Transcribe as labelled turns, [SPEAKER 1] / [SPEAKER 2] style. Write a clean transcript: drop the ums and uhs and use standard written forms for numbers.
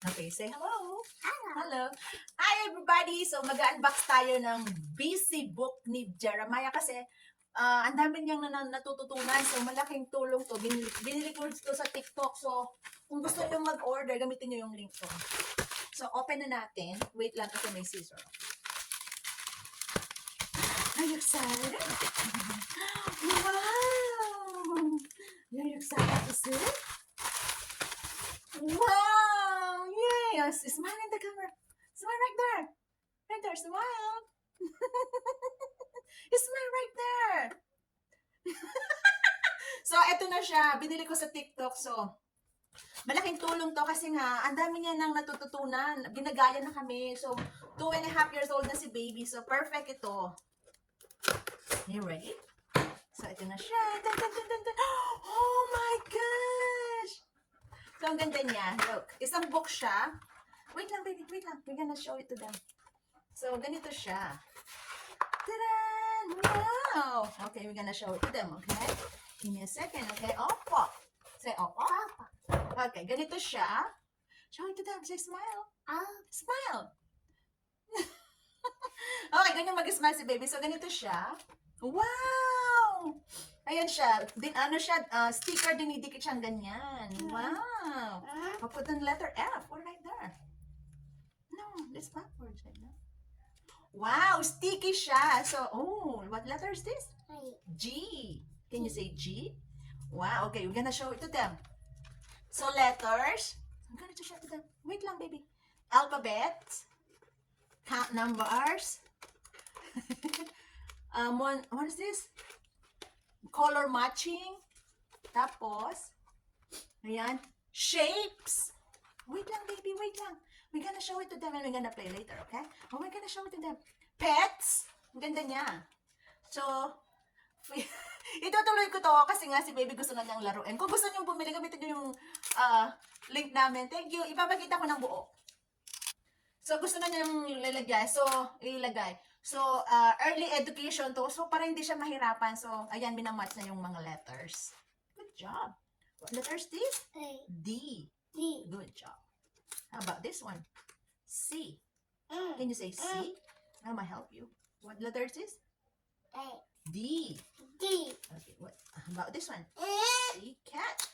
[SPEAKER 1] Okay, say hello. Hello. Hi everybody! So mag-unbox tayo ng busy book ni Jeremiah kasi ang dami niyang natututunan. So malaking tulong to. Binili ko ito sa TikTok. So kung gusto niyo mag-order, gamitin niyo yung link ko. So open na natin. Wait lang kasi may scissor. Are you excited? Wow! Are you excited to see it? Wow! Yes! Smile in the camera. Smile right there. Right there. Smile. Smile right there. So, eto na siya. Binili ko sa TikTok. So, malaking tulong to kasi nga, ang dami niya nang natututunan. Ginagaya na kami. So, 2.5 years old na si baby. So, perfect ito. You ready? So, ito na siya. Dun, dun, dun, dun, dun. Oh my gosh! So, ang ganda niya. Look, isang book siya. Wait lang, baby. Wait lang. We're gonna show it to them. So, ganito siya. Ta-da! Wow! Okay, we're gonna show it to them, okay? Give me a second, okay? Opo. Say opo. Okay, ganito siya. Show it to them. Say smile. Smile. Okay, ganyan mag-smile si baby. So, ganito siya. Wow! Ayan siya. Ano siya, sticker, dinidikit siyang ganyan. Wow! I'll put the letter F. Put it right there. No, it's backwards. Right now. Wow! Sticky siya. So, oh, what letter is this? G. Can you say G? Wow, okay, we're gonna show it to them. So, letters. I'm gonna show it to them. Wait lang, baby. Alphabets. Count numbers. What is this? Color matching. Tapos, ayan, shapes. Wait lang, baby, wait lang. We're gonna show it to them and we're gonna play later, okay? Oh, we're gonna show it to them. Pets. Ang ganda niya. So, itutuloy ko to kasi nga si baby gusto na niyang laruin. Kung gusto niyo bumili, gamitin niyo yung link namin. Thank you. Ipapakita ko ng buo. So, gusto na niyang ilalagay. So, ilagay. So, early education to. So, para hindi siya mahirapan. So, ayan, binamatch na yung mga letters. Good job. What letter is this? D. Good job. How about this one? C. Can you say C? I'm gonna help you. What letter is this? D. Okay, what about this one? C. Cat.